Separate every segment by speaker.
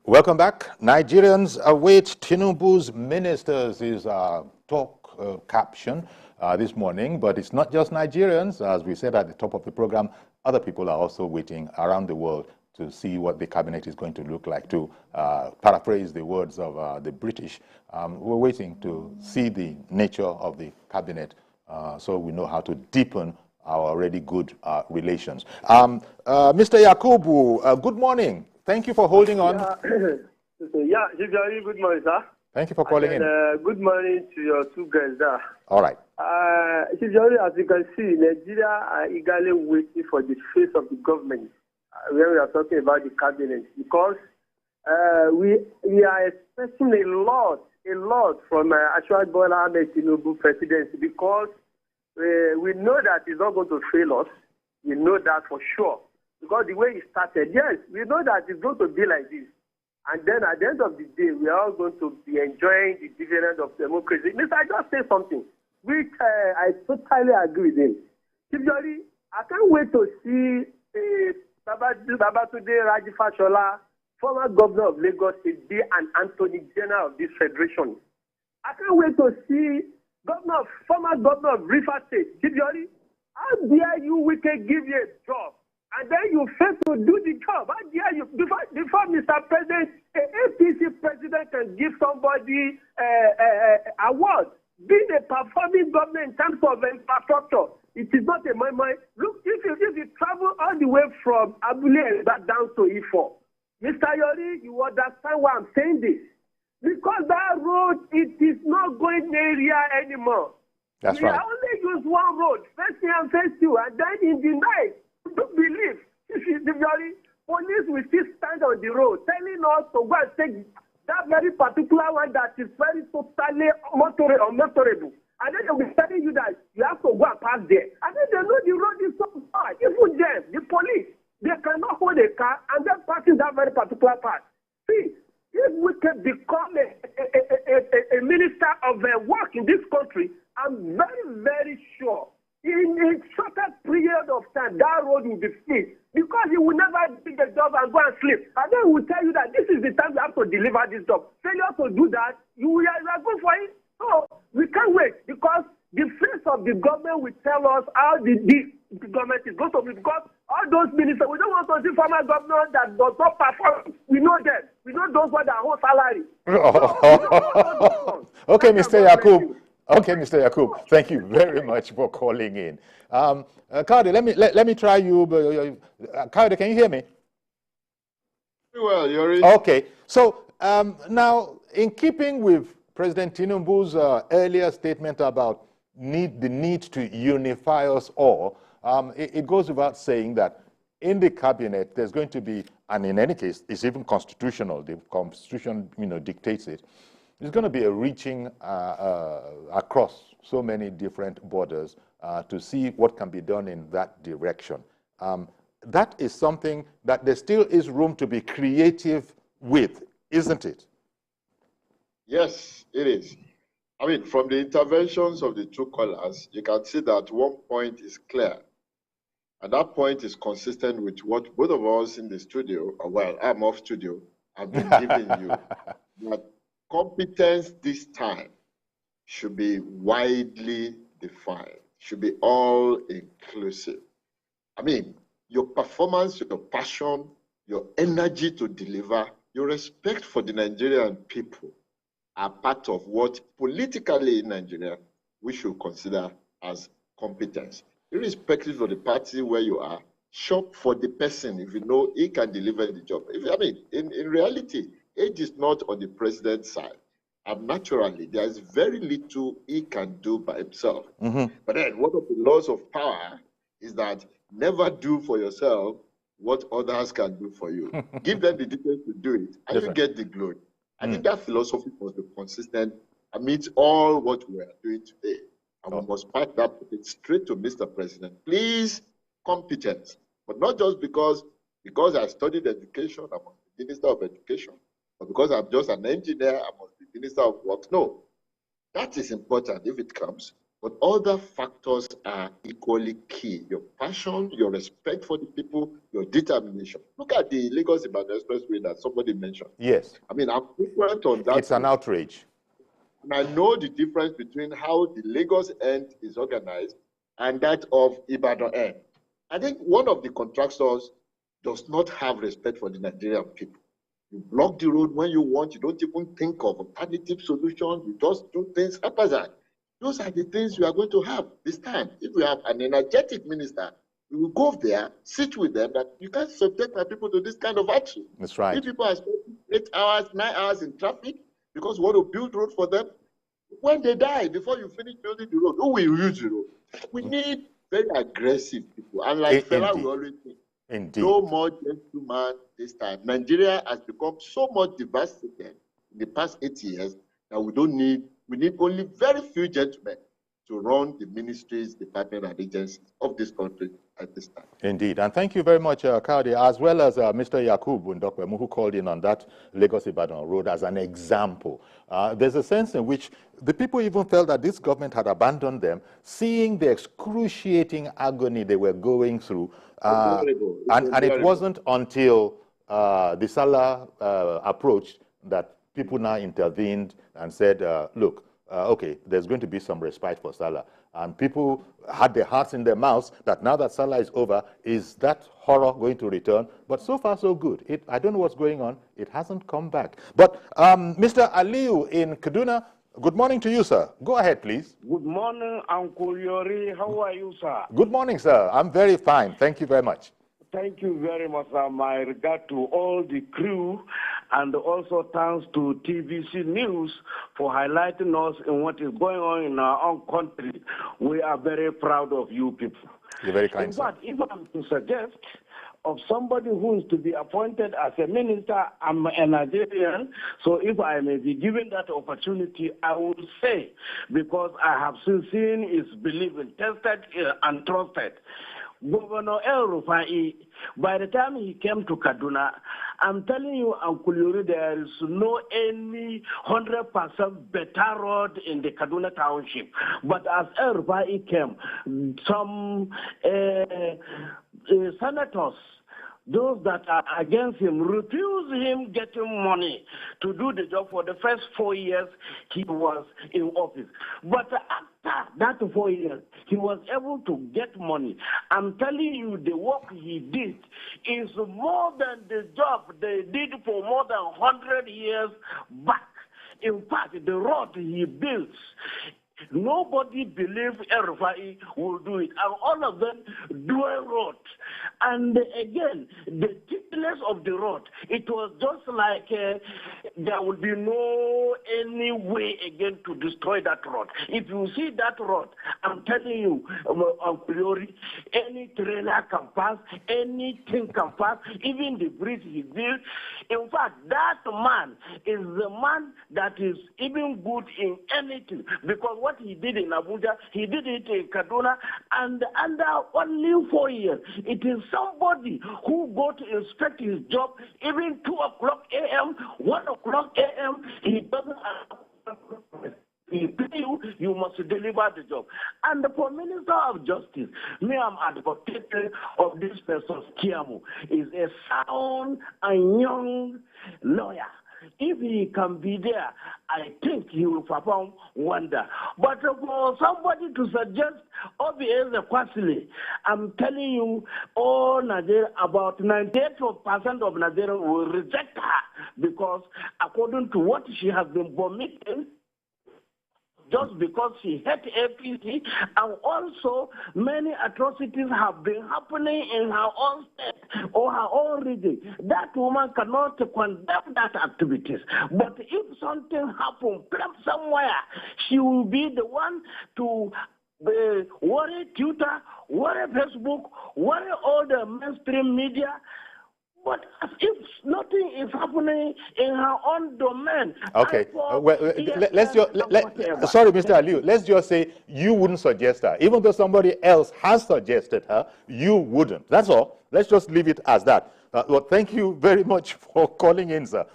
Speaker 1: Welcome back. Nigerians await Tinubu's ministers is our talk caption this morning, but it's not just Nigerians. As we said at the top of the program, other people are also waiting around the world to see what the cabinet is going to look like. To paraphrase the words of the British, we're waiting to see the nature of the cabinet so we know how to deepen our already good relations. Mr. Yakubu, good morning. Thank you for holding on.
Speaker 2: Yeah, very good morning, sir.
Speaker 1: Thank you for calling in.
Speaker 2: Good morning to your two guys there.
Speaker 1: All right.
Speaker 2: As you can see, Nigeria are eagerly waiting for the face of the government when we are talking about the cabinet, because we are expecting a lot from Ashwad Bola Ahmed Tinubu presidency, because we know that he's not going to fail us. We know that for sure. Because the way he started, yes, we know that it's going to be like this. And then at the end of the day, we are all going to be enjoying the dividend of democracy. Mr. I just say something, which I totally agree with him. Similarly, I can't wait to see Babatunde Raji Fashola, former governor of Lagos State, be an Attorney General of this federation. I can't wait to see former governor of Rivers State, Similarly, how dare you, we can give you a job, and then you fail to do the job? How dare you? Before Mr. President, an APC president can give somebody award, being a performing government in terms of infrastructure, it is not a my. Look, if you travel all the way from Abule and back down to Ifo, Mr. Yori, you understand why I'm saying this? Because that road, it is not going area anymore.
Speaker 1: That's right.
Speaker 2: We only use one road, first day and first two, and then in the night, don't believe. The police will still stand on the road, telling us to go and take that very particular one that is very totally unmotorable. And then they'll be telling you that you have to go and park there. And then they know the road is so far. Even them, the police, they cannot hold a car and then pass in that very particular part. See, if we can become a minister of work in this country, I'm very, very sure in a shorter period of time, that road will be free, because you will never do the job and go and sleep. And then we will tell you that this is the time you have to deliver this job. Failure to do that, you are good for it. So we can't wait, because the face of the government will tell us how the government is going to be. Because all those ministers, we don't want to see former governors that does not perform. We know them. We know those ones that hold salary.
Speaker 1: Okay, Mr. Yakub. Okay, Mr. Yakub, thank you very much for calling in. Kaude, let me try you. Kaude, can you hear me?
Speaker 3: Very well, Yori.
Speaker 1: Okay, so now, in keeping with President Tinubu's earlier statement about the need to unify us all, it goes without saying that in the cabinet there's going to be, and in any case, it's even constitutional. The Constitution, dictates it. There's going to be a reaching across so many different borders to see what can be done in that direction. That is something that there still is room to be creative with, isn't it?
Speaker 3: Yes, it is. I mean, from the interventions of the two callers, you can see that one point is clear. And that point is consistent with what both of us in the studio, well, I'm off studio, have been giving you. That competence this time should be widely defined, should be all inclusive. I mean, your performance, your passion, your energy to deliver, your respect for the Nigerian people are part of what politically in Nigeria we should consider as competence. Irrespective of the party where you are, shop for the person if you know he can deliver the job. In reality, age is not on the president's side. And naturally, there is very little he can do by himself.
Speaker 1: Mm-hmm.
Speaker 3: But then one of the laws of power is that never do for yourself what others can do for you. Give them the details to do it, and you get the glory. I think that philosophy must be consistent amidst all what we are doing today. And we must pack that straight to Mr. President. Please, competence. But not just because I studied education, I'm the Minister of Education, or because I'm just an engineer, I must be Minister of Works. No, that is important if it comes. But other factors are equally key. Your passion, your respect for the people, your determination. Look at the Lagos-Ibadan Expressway that somebody mentioned.
Speaker 1: Yes.
Speaker 3: I mean, I'm different on that.
Speaker 1: It's an outrage.
Speaker 3: And I know the difference between how the Lagos end is organized and that of Ibadan end. I think one of the contractors does not have respect for the Nigerian people. You block the road when you want. You don't even think of alternative solutions. You just do things haphazard. Those are the things we are going to have this time. If we have an energetic minister, we will go there, sit with them, that you can't subject my people to this kind of action.
Speaker 1: That's right.
Speaker 3: If people are spending 8 hours, 9 hours in traffic because we want to build road for them, when they die, before you finish building the road, who will use the road? We need very aggressive people. And like Fela will always say, no more gentleman this time. Nigeria has become so much diversified in the past 8 years that we need only very few gentlemen to run the ministries, departments, and agencies of this country at this time.
Speaker 1: Indeed. And thank you very much, Kaudi, as well as Mr. Yakub Ndokwe, who called in on that Lagos-Ibadan road as an example. There's a sense in which the people even felt that this government had abandoned them, seeing the excruciating agony they were going through. And it wasn't until the Salah approach that people now intervened and said, look, okay, there's going to be some respite for Salah. And people had their hearts in their mouths that now that Salah is over, is that horror going to return? But so far, so good. I don't know what's going on. It hasn't come back. But Mr. Aliu in Kaduna, good morning to you, sir. Go ahead, please.
Speaker 4: Good morning, Uncle Yori. How are you, sir?
Speaker 1: Good morning, sir. I'm very fine. Thank you very much.
Speaker 4: Thank you very much, sir. My regard to all the crew, and also thanks to TVC News for highlighting us in what is going on in our own country. We are very proud of you people.
Speaker 1: You're very kind,
Speaker 4: in fact, if I'm to suggest of somebody who is to be appointed as a minister, I'm a Nigerian, so if I may be given that opportunity, I will say, because I have seen his belief in tested and trusted. Governor El Rufai, by the time he came to Kaduna, I'm telling you, Uncle Yuri, there is no any 100% better road in the Kaduna township. But as El Rufai came, some senators, those that are against him, refused him getting money to do the job for the first 4 years he was in office. But after that 4 years, he was able to get money. I'm telling you, the work he did is more than the job they did for more than 100 years back. In fact, the road he built, nobody believed El-Rufai will do it. And all of them do a road. And again, the thickness of the road, it was just like there will be no any way again to destroy that road. If you see that road, I'm telling you, a priori, any trailer can pass, anything can pass, even the bridge he built. In fact, that man is the man that is even good in anything, because what he did in Abuja, he did it in Kaduna, and under only 4 years, it is somebody who go to inspect his job, even 2 o'clock a.m., 1 o'clock a.m., he doesn't he pay you, you must deliver the job. And for Minister of Justice, me, I'm advocating of this person, Kiamu, is a sound and young lawyer. If he can be there, I think he will perform wonder. But for somebody to suggest OBS Kwasile, I'm telling you, all Nigeria, about 98% of Nigeria will reject her, because according to what she has been vomiting, just because she hate APC, and also many atrocities have been happening in her own state or her own region. That woman cannot condemn that activities. But if something happens somewhere, she will be the one to worry Twitter, worry Facebook, worry all the mainstream media. But if nothing is happening in her own domain.
Speaker 1: Okay. Sorry, Mr. Aliu. Let's just say you wouldn't suggest her. Even though somebody else has suggested her, you wouldn't. That's all. Let's just leave it as that. Well, thank you very much for calling in, sir.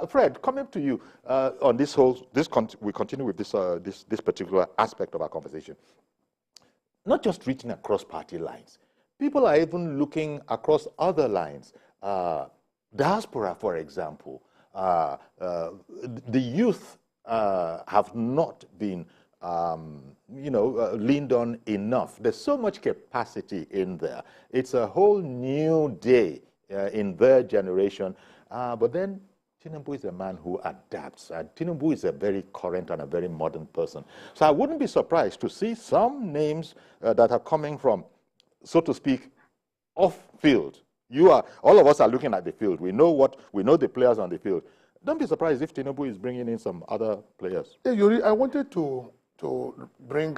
Speaker 1: Fred, coming to you on this we continue with this particular aspect of our conversation. Not just reaching across party lines. People are even looking across other lines. Diaspora, for example. The youth have not been, leaned on enough. There's so much capacity in there. It's a whole new day in their generation. But then Tinubu is a man who adapts. And Tinubu is a very current and a very modern person. So I wouldn't be surprised to see some names that are coming from, so to speak, off-field. All of us are looking at the field. We know the players on the field. Don't be surprised if Tinubu is bringing in some other players.
Speaker 5: Yeah, Yuri, I wanted to bring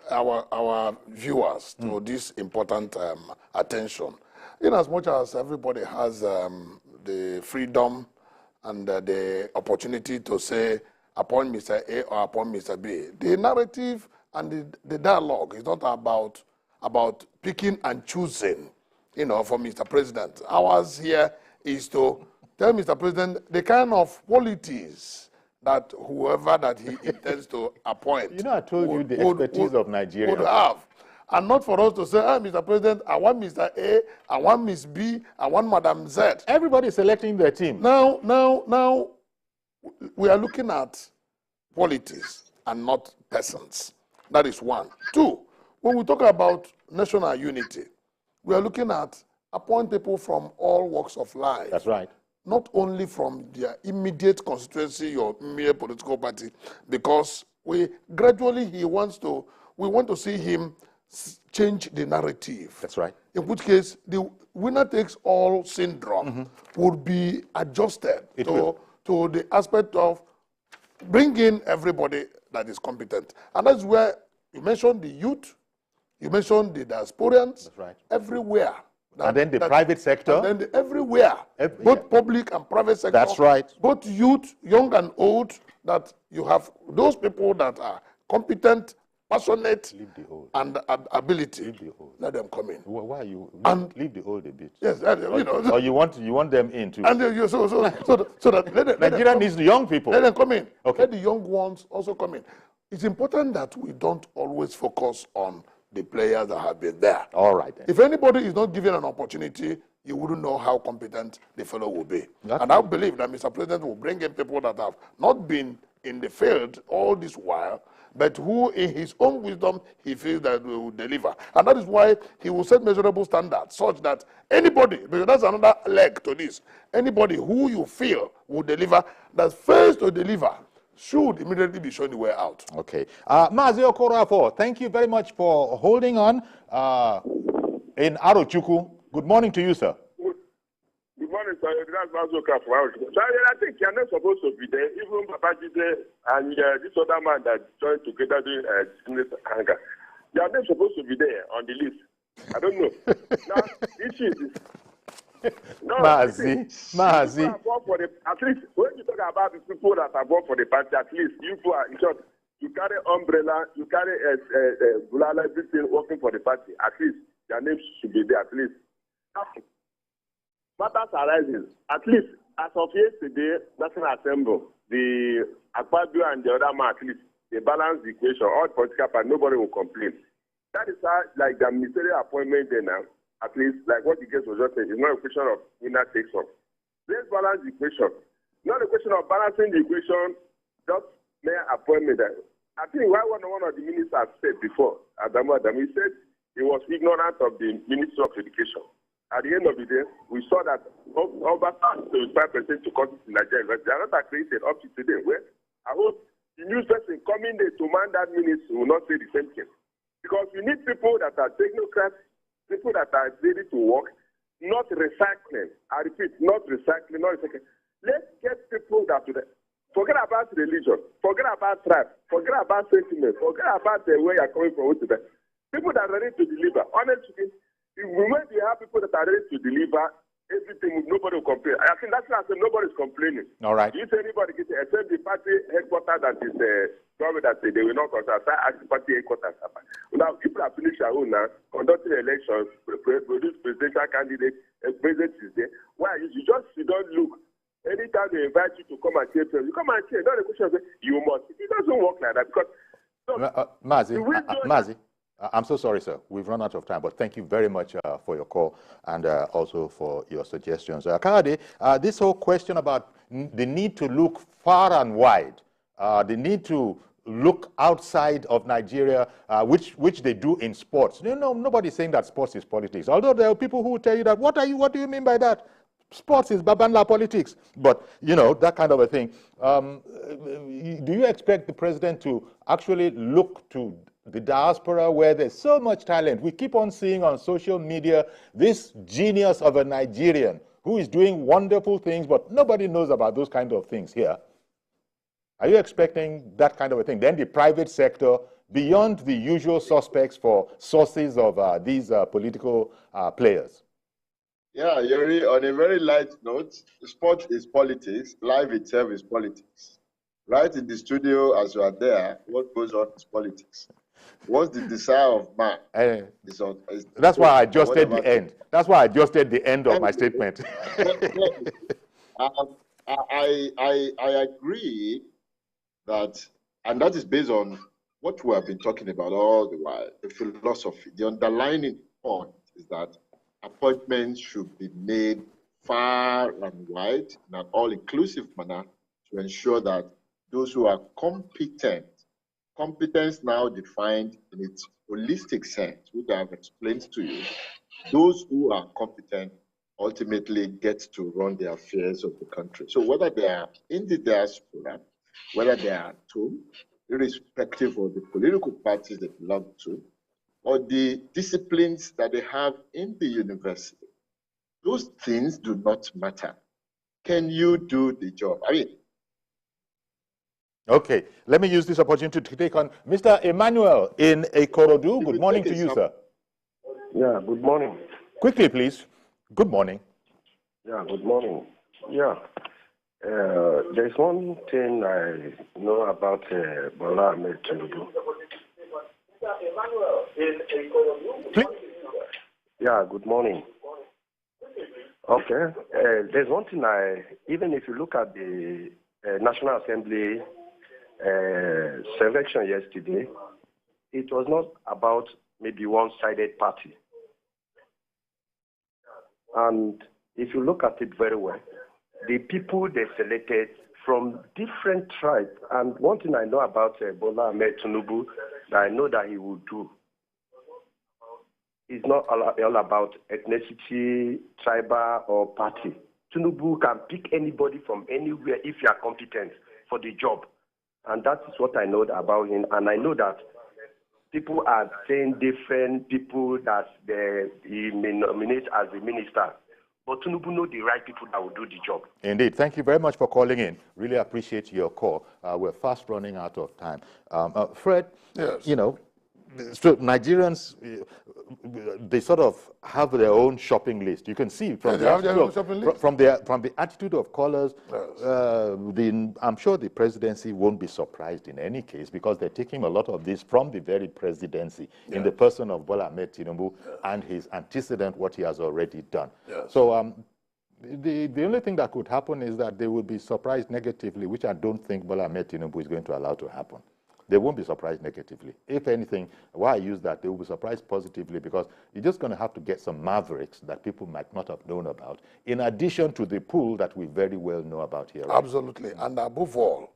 Speaker 5: our viewers to this important attention. In as much as everybody has the freedom and the opportunity to say upon Mr. A or upon Mr. B, the narrative and the dialogue is not about picking and choosing, for Mr. President. Ours here is to tell Mr. President the kind of qualities that whoever that he intends to appoint.
Speaker 1: I told you the expertise of Nigeria
Speaker 5: would have. And not for us to say, Mr. President, I want Mr. A, I want Miss B, I want Madam Z.
Speaker 1: Everybody is selecting their team.
Speaker 5: Now, we are looking at qualities and not persons. That is one. Two, when we talk about national unity, we are looking at appoint people from all walks of life.
Speaker 1: That's right.
Speaker 5: Not only from their immediate constituency or immediate political party, because we want to see him change the narrative.
Speaker 1: That's right.
Speaker 5: In which case, the winner takes all syndrome would be adjusted to the aspect of bringing everybody that is competent. And that's where you mentioned the youth, you mentioned the diasporans.
Speaker 1: That's right.
Speaker 5: Everywhere.
Speaker 1: And then the private sector.
Speaker 5: And then everywhere. Both public and private sector.
Speaker 1: That's right.
Speaker 5: Both youth, young and old, that you have those people that are competent, passionate, and ability.
Speaker 1: Leave the old.
Speaker 5: Let them come in.
Speaker 1: Why are you leave the old a bit?
Speaker 5: Yes,
Speaker 1: or you want them in too.
Speaker 5: And so that
Speaker 1: Nigeria needs the young people.
Speaker 5: Let them come in.
Speaker 1: Okay.
Speaker 5: Let the young ones also come in. It's important that we don't always focus on the players that have been there.
Speaker 1: All right. Then.
Speaker 5: If anybody is not given an opportunity, you wouldn't know how competent the fellow will be. And I believe that Mr. President will bring in people that have not been in the field all this while, but who in his own wisdom he feels that will deliver. And that is why he will set measurable standards such that anybody, because that's another leg to this, anybody who you feel will deliver, that's first to deliver, should immediately be shown the way out.
Speaker 1: Okay. Mazi Okorafor, thank you very much for holding on in Arochukwu. Good morning to you, sir.
Speaker 6: Good morning, sir. That's Mazi Okorafor. So I think you're not supposed to be there. Even Babajide and this other man that joined together doing anger. You're not supposed to be there on the list. I don't know. Now, this is... No,
Speaker 1: Mazi.
Speaker 6: At least when you talk about the people that are born for the party, at least you are in short, you carry umbrella, you carry bulala, everything working for the party. At least their names should be there. At least matters arising. At least as of yesterday, National Assembly, the Akpabio and the other man, at least they balance the equation. All political parties, nobody will complain. That is how, like the ministerial appointment there now. At least, like what the guest was just saying, it's not a question of winner takes all. Let's balance the equation. Not a question of balancing the equation, just mere appointment. I think why one of the ministers said before, Adam, he said he was ignorant of the Ministry of Education. At the end of the day, we saw that over 75% to courses in Nigeria, they are not accredited up to today. Well, I hope the new person coming there to man that ministry will not say the same thing. Because we need people that are technocrats, people that are ready to work, not recycling. I repeat, not recycling, not recycling. Let's get people that forget about religion, forget about tribe, forget about sentiment, forget about the way you're coming from. People that are ready to deliver. Honestly, when we have people that are ready to deliver, everything, nobody will complain. I think that's why I said nobody's complaining.
Speaker 1: All right.
Speaker 6: If anybody gets except the party headquarters that is government that they will not consider as party headquarters. Now, people are finished their own now, conducting elections, produce presidential candidates, president is there. Why? You don't look Anytime they invite you to come and cheer, you come and cheer. Not a question of you must. It doesn't work like that because.
Speaker 1: Mazi, I'm so sorry, sir. We've run out of time, but thank you very much for your call and also for your suggestions. Kayode, this whole question about the need to look far and wide, the need to look outside of Nigeria, which they do in sports. Nobody's saying that sports is politics. Although there are people who will tell you that, what do you mean by that? Sports is Babanla politics. But, that kind of a thing. Do you expect the president to actually look to the diaspora where there's so much talent? We keep on seeing on social media this genius of a Nigerian who is doing wonderful things, but nobody knows about those kind of things here. Are you expecting that kind of a thing? Then the private sector, beyond the usual suspects for sources of these political players?
Speaker 3: Yeah, Yuri, on a very light note, sport is politics, life itself is politics. Right in the studio, as you are there, what goes on is politics. What's the desire of man?
Speaker 1: That's why I adjusted the end. That's why I adjusted the end of my statement.
Speaker 3: I agree that, and that is based on what we have been talking about all the while, the philosophy. The underlying point is that appointments should be made far and wide in an all-inclusive manner to ensure that those who are competent, competence now defined in its holistic sense, which I have explained to you, those who are competent ultimately get to run the affairs of the country. So whether they are in the diaspora, whether they are at home, irrespective of the political parties they belong to, or the disciplines that they have in the university, those things do not matter. Can you do the job?
Speaker 1: Okay, let me use this opportunity to take on Mr. Emmanuel in Ikorodu. Good morning to you, sir.
Speaker 7: Yeah, good morning.
Speaker 1: Quickly, please. Good morning.
Speaker 7: Yeah, good morning. Yeah, there's one thing I know about Bola Ahmed Tinubu. Yeah, good morning. Okay, there's one thing even if you look at the National Assembly selection yesterday, it was not about maybe one-sided party. And if you look at it very well, the people they selected from different tribes, and one thing I know about Bola Ahmed Tinubu that I know that he will do is not all about ethnicity, tribal, or party. Tinubu can pick anybody from anywhere if you are competent for the job. And that is what I know about him. And I know that people are saying different people that he may nominate as a minister. But Tinubu know the right people that will do the job.
Speaker 1: Indeed. Thank you very much for calling in. Really appreciate your call. We're fast running out of time. Fred,
Speaker 5: yes.
Speaker 1: So Nigerians, they sort of have their own shopping list. You can see from the attitude of callers. Yes. I'm sure the presidency won't be surprised in any case because they're taking a lot of this from the very presidency in the person of Bola Ahmed Tinubu and his antecedent, what he has already done. Yes. So the only thing that could happen is that they will be surprised negatively, which I don't think Bola Ahmed Tinubu is going to allow to happen. They won't be surprised negatively. If anything, why I use that, they will be surprised positively because you're just going to have to get some mavericks that people might not have known about, in addition to the pool that we very well know about here. Right?
Speaker 5: Absolutely. And above all,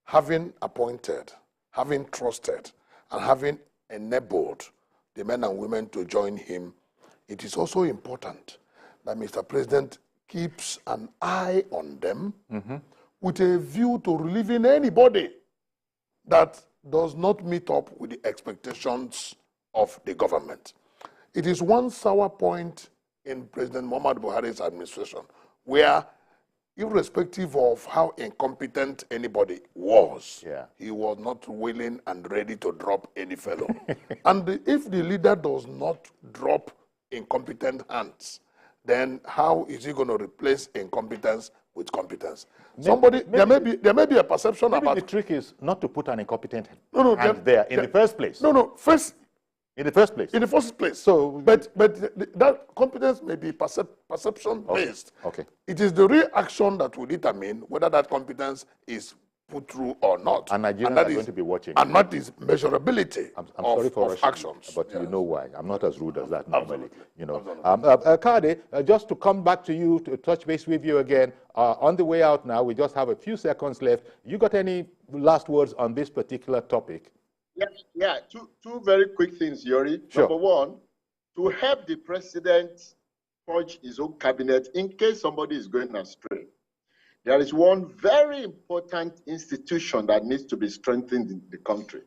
Speaker 5: having appointed, having trusted, and having enabled the men and women to join him, it is also important that Mr. President keeps an eye on them with a view to relieving anybody that does not meet up with the expectations of the government. It is one sour point in President Muhammadu Buhari's administration where, irrespective of how incompetent anybody was, he was not willing and ready to drop any fellow. And if the leader does not drop incompetent hands, then how is he going to replace incompetence with competence? There may be a perception
Speaker 1: maybe
Speaker 5: about...
Speaker 1: the trick is not to put an incompetent hand there in the first place.
Speaker 5: First,
Speaker 1: In the first place?
Speaker 5: In the first place.
Speaker 1: So,
Speaker 5: but that competence may be perception-based.
Speaker 1: Okay.
Speaker 5: It is the reaction that will determine whether that competence is put through or not.
Speaker 1: And Nigerians are going to be watching.
Speaker 5: And that is measurability
Speaker 1: I'm sorry for
Speaker 5: of actions.
Speaker 1: but you know why. I'm not as rude as that normally.
Speaker 5: Absolutely.
Speaker 1: You know. Kade, just to come back to you, to touch base with you again, on the way out now, we just have a few seconds left. You got any last words on this particular topic?
Speaker 3: Yeah. Two very quick things, Yori.
Speaker 1: Sure.
Speaker 3: Number one, to help the president purge his own cabinet in case somebody is going astray. There is one very important institution that needs to be strengthened in the country,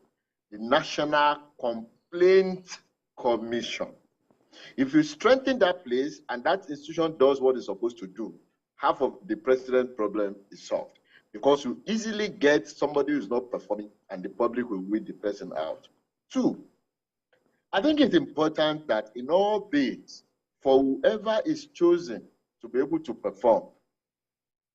Speaker 3: the National Complaint Commission. If you strengthen that place and that institution does what it's supposed to do, half of the president's problem is solved. Because you easily get somebody who's not performing and the public will weed the person out. Two, I think it's important that in all bids, for whoever is chosen to be able to perform,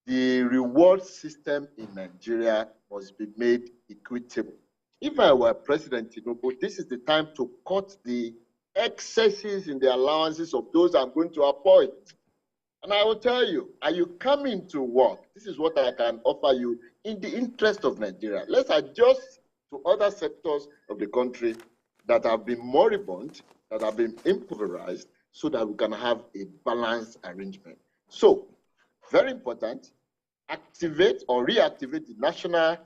Speaker 3: the reward system in Nigeria must be made equitable. If I were President Tinubu, this is the time to cut the excesses in the allowances of those I'm going to appoint. And I will tell you, are you coming to work? This is what I can offer you in the interest of Nigeria. Let's adjust to other sectors of the country that have been moribund, that have been impoverished, so that we can have a balanced arrangement. So, very important, activate or reactivate the National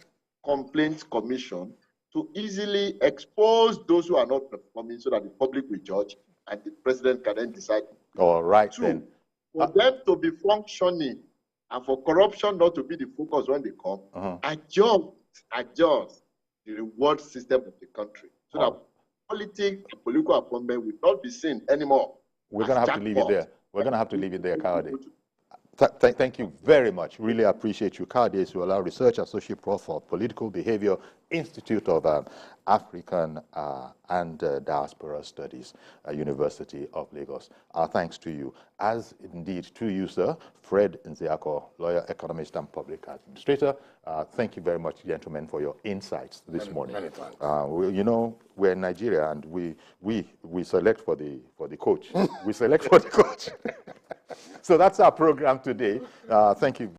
Speaker 3: Complaints Commission to easily expose those who are not performing so that the public will judge and the president can then decide.
Speaker 1: All right,
Speaker 3: Two,
Speaker 1: then.
Speaker 3: for them to be functioning and for corruption not to be the focus when they come, adjust the reward system of the country so that politics and political appointment will not be seen anymore.
Speaker 1: We're going to have to leave it there. We're going to have to leave it there, Kade. Thank you very much. Really appreciate you. Kade Suola, Research Associate Prof for Political Behavior, Institute of African and Diaspora Studies, University of Lagos. Thanks to you. As indeed to you, sir, Fred Nzeako, lawyer, economist, and public administrator. Thank you very much, gentlemen, for your insights this morning.
Speaker 5: Many thanks.
Speaker 1: You know, we're in Nigeria, and we select for the coach. We select for the coach. So that's our program today. Thank you.